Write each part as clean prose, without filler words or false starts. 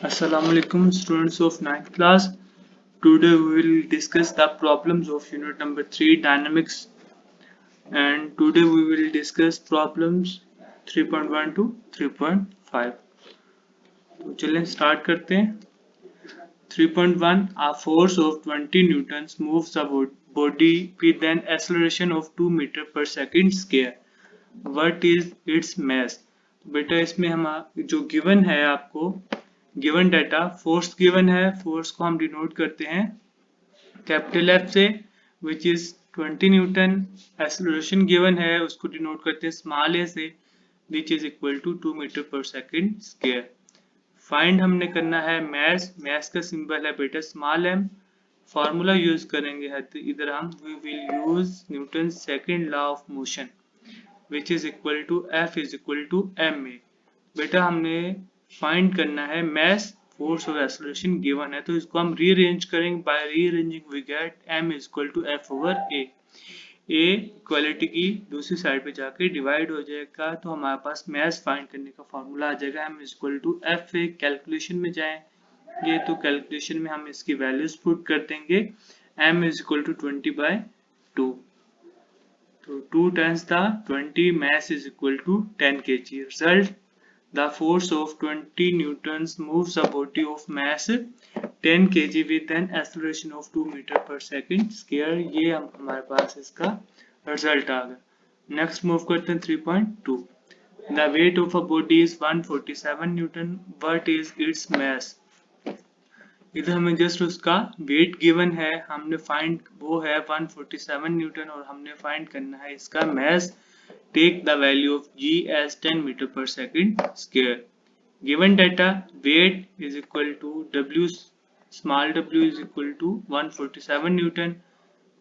Assalamualaikum students of 9th class. Today we will discuss the problems of unit number 3 dynamics, and today we will discuss problems 3.1 to 3.5. तो चलें start करते हैं. 3.1 A force of 20 newtons moves the body with an acceleration of 2 meter per second square. What is its mass? बेटा इसमें हम जो given है आपको गिवन डाटा फोर्स गिवन है, फोर्स को हम डिनोट करते हैं कैपिटल एफ से which is 20 newton. Acceleration given है उसको डिनोट करते हैं स्मॉल ए से which is equal to 2 metre पर सेकंड स्क्वायर. फाइंड हमने करना है मैस. मैस का सिंबल है बेटा स्मॉल एम. फार्मूला यूज करेंगे इधर हम we will use Newton second law of motion which is equal to F is equal to m a. बेटा हमने फाइंड करना है मैस, फोर्स और एक्सेलरेशन गिवन है, तो इसको हम रीअरेंज करेंगे. By rearranging we get m is equal to F over a. A equality की दूसरी साइड पे जाके डिवाइड हो जाएगा, तो हमारे पास मैस फाइंड करने का फॉर्मूला आ जाएगा m is equal to F a. Calculation में जाएंगे तो कैलकुलेशन में हम इसकी वैल्यूज पुट कर देंगे. m is equal to 20/2. तो 2 times the 20 mass is equal to 10 kg. Result: the force of 20 newtons moves a body of mass 10 kg with an acceleration of 2 meter per second square. ये हमारे पास इसका result आ गया. Next move करते हैं 3.2. The weight of a body is 147 Newton. What is its mass? इधर हमें just उसका wait given है, हमने फाइंड वो है 147 न्यूटन और हमने फाइंड करना है इसका mass. Take the value of g as 10 metre पर second square. Given data weight is equal to w small w is equal to 147 newton,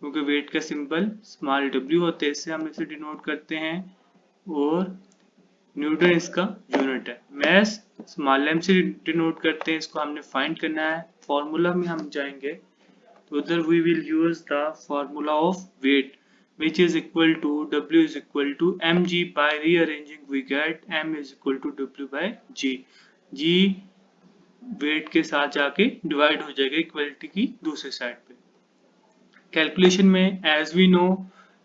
क्योंकि वेट का सिंबल स्मॉल w होते हैं, इससे हम इसे डिनोट करते हैं, और न्यूटन इसका यूनिट है. मैस स्मॉल एम से डिनोट करते हैं, इसको हमने फाइंड करना है. फॉर्मूला में हम जाएंगे तो उधर we will use the formula of weight which is equal to w is equal to mg. by rearranging we get m is equal to w by g. g weight के साथ जाके डिवाइड हो जाएगा इक्वलिटी की दूसरी side पे. Calculation में as we know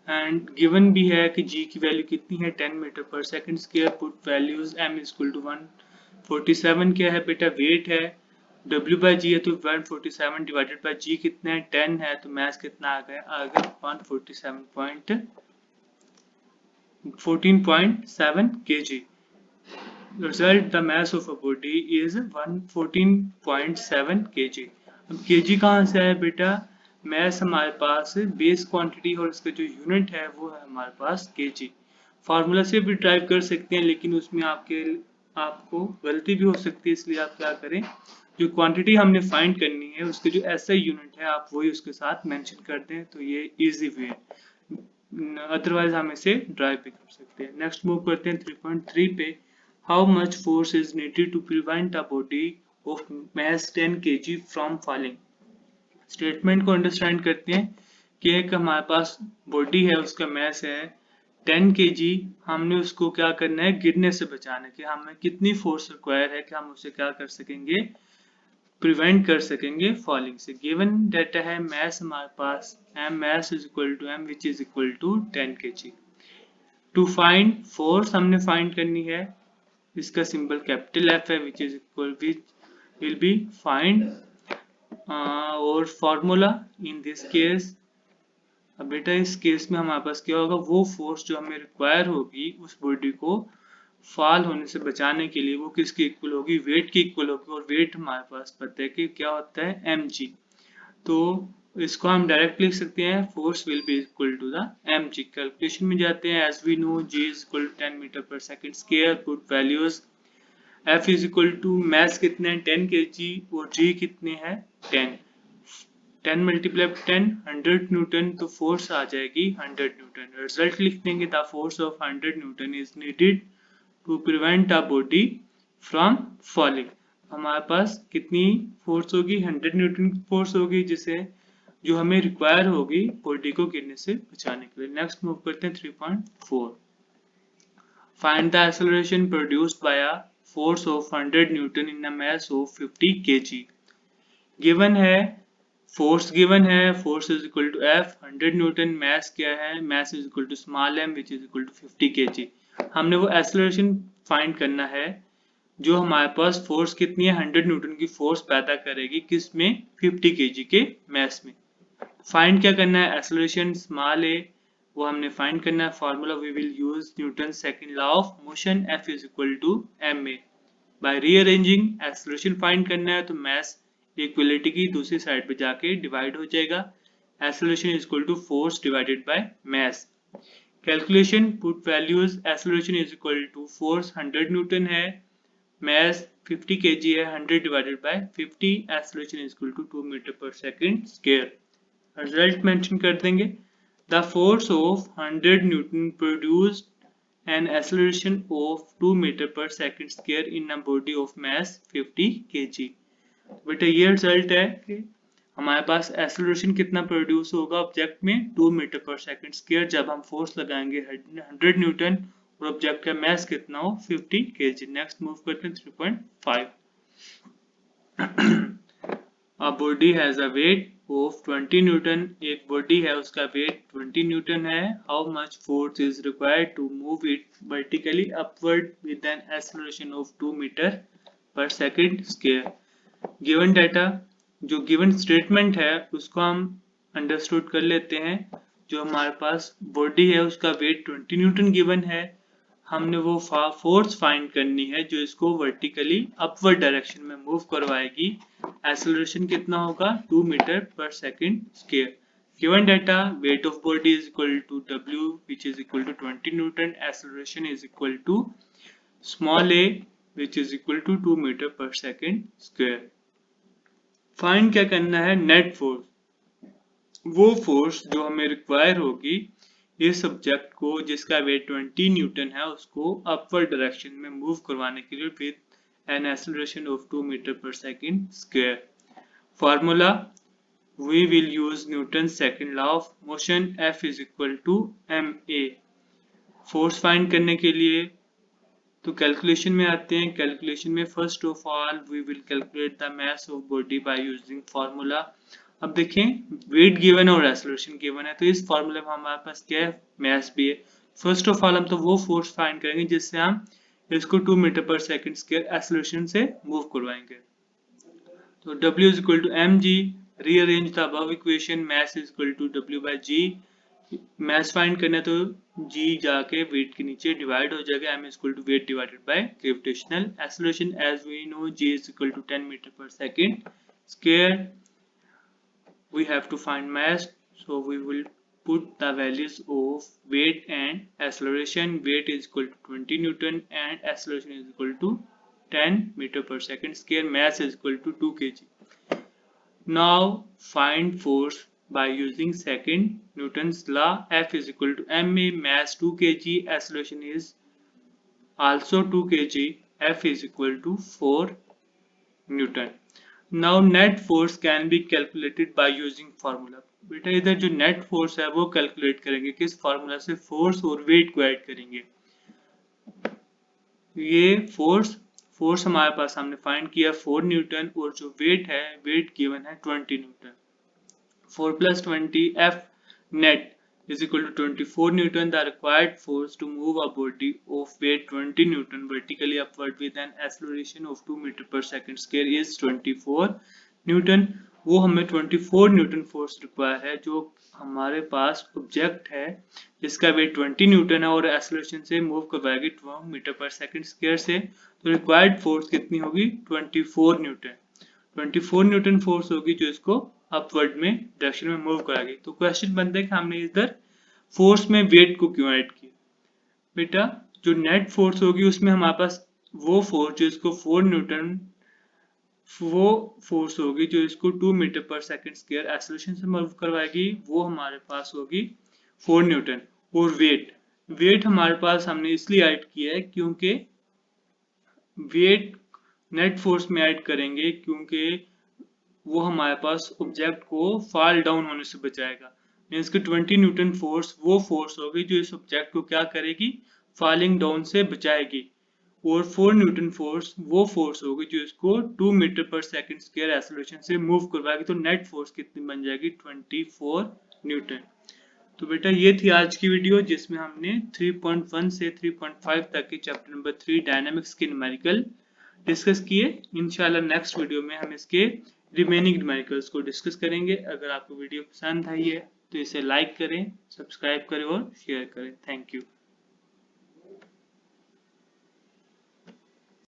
and given भी है कि g की वैल्यू कितनी है 10 मीटर पर second square. Put values m is equal to 147 क्या है बेटा वेट है, w by g है तो 147 डिवाइडेड बाय g कितना है 10 है, तो मैथ कितना आ गया 14.7 kg. Result the mass of a body is 114.7 kg. अब kg कहाँ से आया बेटा, मैस हमारे पास बेस क्वांटिटी और इसका जो यूनिट है वो है हमारे पास kg. फार्मूला से भी ड्राइव कर सकते हैं, लेकिन उसमें आपको गलती भी हो सकती है, इसलिए आप क्या करें, जो क्वांटिटी हमने फाइंड करनी है उसके जो एसआई यूनिट है आप वही उसके साथ मेंशन कर दें, तो ये इजी वे है. अदरवाइज हम इसे ड्राइव भी कर सकते हैं. नेक्स्ट मूव करते हैं 3.3 पे. How much force is needed to prevent a body of mass 10 kg from falling. Statement को अंडरस्टैंड करते हैं कि एक हमारे पास बॉडी है, उसका मास है 10 kg. हमने उसको क्या करना है, गिरने से बचाना है, कि हमें कितनी फोर्स रिक्वायर है कि हम उसे क्या कर सकेंगे, प्रिवेंट कर सकेंगे फॉलिंग से. गिवन डाटा है मैस हमारे पास m mass is equal to m which is equal to 10 kg. To find force हमने फाइंड करनी है, इसका सिंबल कैपिटल F है which is equal will be find और फॉर्मूला इन दिस केस. अब बेटा इस केस में हमारे पास क्या होगा, वो फोर्स जो हमें रिक्वायर होगी उस बॉडी को फॉल होने से बचाने के लिए वो किसकी इक्वल होगी, वेट की इक्वल होगी. और वेट हमारे पास पता है कि क्या होता है mg, तो इसको हम डायरेक्ट लिख सकते हैं force will be equal to the mg. Calculation में जाते हैं. As we know g is equal to 10 metre पर second square. Put values f is equal to mass कितने हैं 10 kg और g कितने हैं 10. 10 मल्टीप्लाई 10 100 न्यूटन, तो फोर्स आ जाएगी 100 न्यूटन. रिजल्ट लिख देंगे the force of 100 newton is needed to prevent a body from falling. हमारे पास कितनी फोर्स होगी, 100 न्यूटन की फोर्स होगी, जिसे जो हमें रिक्वायर होगी बॉडी को गिरने से बचाने के लिए. नेक्स्ट मूव करते हैं 3.4. Find the acceleration produced by a force of 100 Newton in a mass of 50 kg. Given है force force is equal to F, 100 newton, mass क्या है, mass is equal to small m which is equal to 50 KG. हमने वो acceleration find करना है जो हमारे पास force कितनी है, 100 न्यूटन की फोर्स पैदा करेगी किस में, 50 केजी के मास में। फाइंड क्या करना है, एक्सेलरेशन स्मॉल ए वो हमने फाइंड करना है। Formula we will use Newton second law of motion, F is equal to m a. By rearranging acceleration find करना है तो मास इक्वलिटी की दूसरी साइड पे जाके डिवाइड हो जाएगा। Acceleration is equal to force divided by mass. Calculation put values, acceleration is equal to force 100 newton है, मास 50 kg है, 100 divided by 50, acceleration is equal to 2 metre पर सेकंड स्क्वायर। रिजल्ट मेंशन कर देंगे। The force of 100 newton produced an acceleration of 2 meter per second square in a body of mass 50 kg। बेटा ये result है कि हमारे पास acceleration कितना produce होगा ऑब्जेक्ट में, 2 मीटर पर सेकंड स्क्वायर, जब हम फोर्स लगाएंगे 100 न्यूटन और ऑब्जेक्ट का मास कितना हो, 50 kg। नेक्स्ट मूव करते हैं 3.5। A body has a weight of 20 newton, एक बॉडी है उसका वेट 20 न्यूटन है। How much force is required to move it vertically upward with an acceleration of 2 metre पर सेकंड स्क्वायर। गिवन डाटा, जो given statement है उसको हम understood कर लेते हैं। जो हमारे पास बॉडी है उसका वेट 20 न्यूटन गिवन है, हमने वो फोर्स फाइंड करनी है जो इसको वर्टिकली अपवर्ड डायरेक्शन में मूव करवाएगी। एक्सेलरेशन कितना होगा, 2 मीटर पर second square. Given data, weight of body is equal to W which is equal to 20 newton, acceleration is equal to small a which is equal to 2 metre पर second square. Find क्या करना है, net force, वो force जो हमें require होगी इस subject को जिसका वेट 20 न्यूटन है उसको अपवर्ड डायरेक्शन में मूव करवाने के लिए with an acceleration of 2 metre पर second square. Formula we will use Newton second law of motion, F is equal to m a. Force find करने के लिए तो कैलकुलेशन में आते हैं। कैलकुलेशन में first of all we will calculate the mass of body by using formula. अब देखें वेट गिवन है और एक्सेलरेशन गिवन है तो इस फॉर्मूले में हमारे पास क्या है, मास भी है। फर्स्ट ऑफ ऑल हम तो वो फोर्स फाइंड करेंगे जिससे हम इसको 2 मीटर पर सेकंड स्क्वायर एक्सेलरेशन से मूव करवाएंगे। तो W is equal to mg, rearrange the above equation, mass is equal to W by g। मास फाइंड करना तो g जाके वेट के नीचे डिवाइड हो जाएगा, m is equal to weight divided by gravitational acceleration. As we know g is equal to 10 metre पर second square. We have to find mass, so we will put the values of weight and acceleration. Weight is equal to 20 Newton and acceleration is equal to 10 meter per second square. Mass is equal to 2 kg. Now find force by using second Newton's law. F is equal to ma, mass 2 kg, acceleration is also 2 kg. F is equal to 4 Newton. Now net force can be calculated by using formula। बेटा इधर जो net force है वो calculate करेंगे किस formula से, force और wait को ऐड करेंगे। ये फोर्स हमारे पास हमने फाइंड किया 4 न्यूटन और जो वेट है, वेट गिवन है 20 Newton. 4 + 20 F net is equal to 24 Newton. The required force to move a body of weight 20 Newton vertically upward with an acceleration of 2 meter per second square is 24 Newton। वो हमें 24 Newton force require है जो हमारे पास object है जिसका wait 20 newton है और acceleration से मूव करवाएगी 2 मीटर पर सेकंड स्क्वायर से। तो रिक्वायर्ड फोर्स कितनी होगी, 24 न्यूटन। 24 न्यूटन फोर्स होगी जो इसको अपवर्ड में डायरेक्शन में मूव कराएगी। तो क्वेश्चन बनता है कि हमने इधर फोर्स में वेट को क्यों ऐड किया। बेटा जो नेट फोर्स होगी उसमें हमारे पास वो फोर्स जो इसको 4 न्यूटन, वो फोर्स होगी जो इसको 2 मीटर पर सेकंड स्क्वायर एक्सेलरेशन से मूव करवाएगी, वो हमारे पास होगी 4 न्यूटन। और वेट हमारे पास हमने इसलिए ऐड किया है क्योंकि वेट नेट फोर्स में ऐड करेंगे क्योंकि वो हमारे पास ऑब्जेक्ट को फॉल डाउन होने से बचाएगा। मींस कि 20 न्यूटन फोर्स वो फोर्स होगी जो इस ऑब्जेक्ट को क्या करेगी, फॉलिंग डाउन से बचाएगी। और 4 न्यूटन फोर्स वो फोर्स होगी जो इसको 2 मीटर पर सेकंड स्क्वायर एक्सेलरेशन से मूव करवाएगी, तो नेट फोर्स कितनी बन जाएगी 24 न्यूटन। तो बेटा ये थी आज की वीडियो जिसमें हमने 3.1 से 3.5 तक के चैप्टर नंबर 3 डायनामिक्स के न्यूमेरिकल डिस्कस किए। इंशाल्लाह नेक्स्ट वीडियो में हम इसके रिमेनिंग न्यूमेरिकल्स को डिस्कस करेंगे। अगर आपको वीडियो पसंद आई है तो इसे लाइक करें, सब्सक्राइब करें और शेयर करें। Thank you.